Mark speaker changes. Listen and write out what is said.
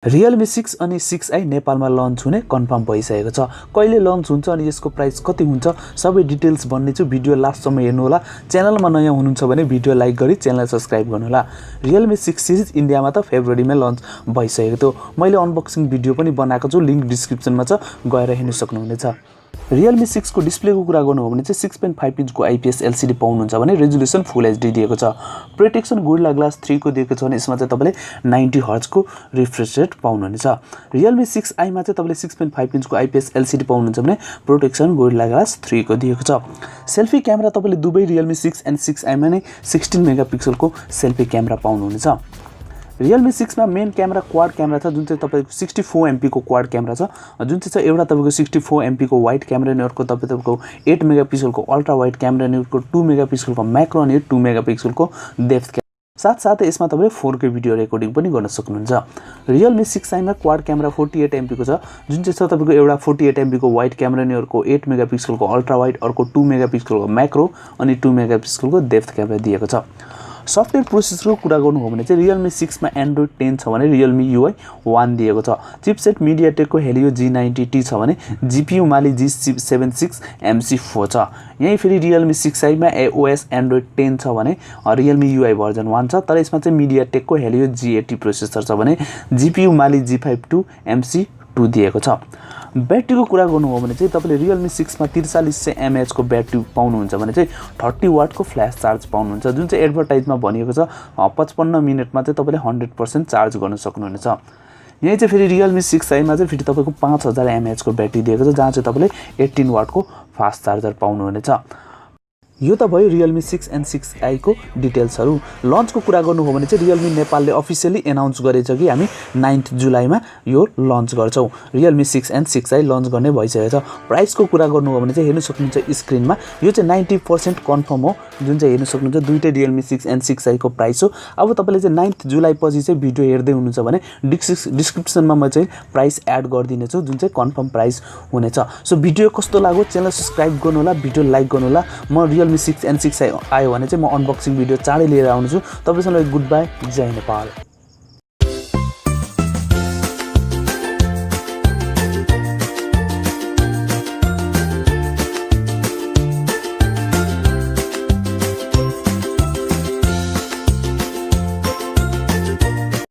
Speaker 1: Realme 6 अनि 6i नेपालमा lunch हुने कन्फर्म भइसकेको छ। कहिले लन्च हुन्छ अनि यसको प्राइस कति हुन्छ सबै डिटेल्स भन्ने छु। भिडियो लास्टसम्म हेर्नु होला। च्यानलमा नयाँ हुनुहुन्छ भने भिडियो लाइक गरी च्यानल सब्स्क्राइब गर्नु होला। Realme 6 सिरिज इन्डियामा त फेब्रुअरीमा लन्च भइसकेको थियो। मैले अनबक्सिङ भिडियो पनि बनाएको छु, लिंक डिस्क्रिप्सनमा छ, गएर हेर्न सक्नुहुनेछ। Realme 6 को डिस्प्लेको कुरा गर्नु हो भने चाहिँ 6.5 इन्चको IPS LCD पाउनुहुन्छ भने रेजोल्युसन फुल HD दिएको छ। प्रोटेक्सन गोरिल्ला ग्लास 3 को दिएको छ भने यसमा चाहिँ तपाईले 90 हर्ट्ज को रिफ्रेश रेट पाउनुहुनेछ। Realme 6i मा चाहिँ तपाईले 6.5 इन्चको IPS LCD पाउनुहुन्छ भने प्रोटेक्सन गोरिल्ला ग्लास 3 को दिएको छ। सेल्फी क्यामेरा तपाईले दुबै Realme 6 एन्ड 6i मा नै 16 मेगापिक्सलको सेल्फी क्यामेरा पाउनुहुनेछ। Realme 6 मा मेन क्यामेरा क्वाड क्यामेरा छ, जुन चाहिँ तपाईको 64 MP को क्वाड क्यामेरा छ, जुन चाहिँ एउटा तपाईको 64 MP को वाइड क्यामेरा अनि अर्को तपाईको 8 मेगापिक्सलको अल्ट्रा वाइड क्यामेरा अनि अर्को 2 मेगापिक्सलको मैक्रो अनि 2 मेगापिक्सलको डेप्थ क्यामेरा। साथसाथै यसमा तपाईले 4K भिडियो रेकर्डिङ पनि गर्न सक्नुहुन्छ। Realme 6i मा क्वाड क्यामेरा 48 MP को छ, जुन चाहिँ छ तपाईको एउटा 48 MP को वाइड क्यामेरा अनि अर्को 8 मेगापिक्सलको अल्ट्रा वाइड, अर्को 2 मेगापिक्सलको मैक्रो अनि 2 मेगापिक्सलको डेप्थ क्यामेरा दिएको छ। सफ्टवेयर प्रोसेसरको कुरा गर्नु हो भने चाहिँ Realme 6 मा Android 10 छ भने Realme UI 1 दिएको छ। चिपसेट MediaTekको Helio G80 छ भने GPU Mali G76 MC4 छ। यही फेरि Realme 6i मा OS Android 10 छ भने Realme UI भर्जन 1 छ, तर यसमा चाहिँ MediaTekको Helio G80 प्रोसेसर छ भने GPU Mali G52 MC2 दिएको छ। ब्याट्रीको कुरा गर्नु हो भने चाहिँ तपाईले Realme 6 मा 4300 mAh को ब्याट्री पाउनुहुन्छ भने चाहिँ 30 वाट को फ्ल्याश चार्ज पाउनुहुन्छ, जुन चाहिँ एडभर्टाइजमा भनिएको छ 55 मिनेटमा चाहिँ तपाईले 100% चार्ज गर्न सक्नुहुनेछ। यही चाहिँ फेरि Realme 6i मा चाहिँ फेरि तपाईको 5000 mAh को ब्याट्री दिएको छ, जहाँ चाहिँ तपाईले 18 वाट को फास्ट चार्जर पाउनुहुनेछ। यो त भयो Realme 6 एन्ड 6i को डिटेल्सहरु। लन्चको कुरा गर्नु हो भने चाहिँ Realme नेपालले अफिसियली अनाउन्स गरेछ कि हामी 9 जुलाईमा यो लन्च गर्छौं। Realme 6 एन्ड 6i लन्च गर्ने भइसकेको छ। प्राइसको कुरा गर्नु हो भने चाहिँ हेर्न सक्नुहुन्छ स्क्रिनमा, यो चाहिँ 90% कन्फर्म हो, जुन चाहिँ हेर्न सक्नुहुन्छ दुईटै Realme 6 एन्ड 6i को प्राइस हो। अब तपाईले चाहिँ 9 जुलाई पछि चाहिँ भिडियो हेर्दै हुनुहुन्छ भने डिस्क्रिप्सनमा म चाहिँ प्राइस एड गर्दिने छु, जुन चाहिँ कन्फर्म प्राइस हुनेछ। सो भिडियो कस्तो लाग्यो च्यानल सब्स्क्राइब गर्नु होला, भिडियो लाइक गर्नु होला। म Realme 6 एन्ड 6i आयो भने चाहिँ म अनबक्सिङ भिडियो चाँडै लिएर आउँछु। तपाईसँग गुड बाइ, जय नेपाल।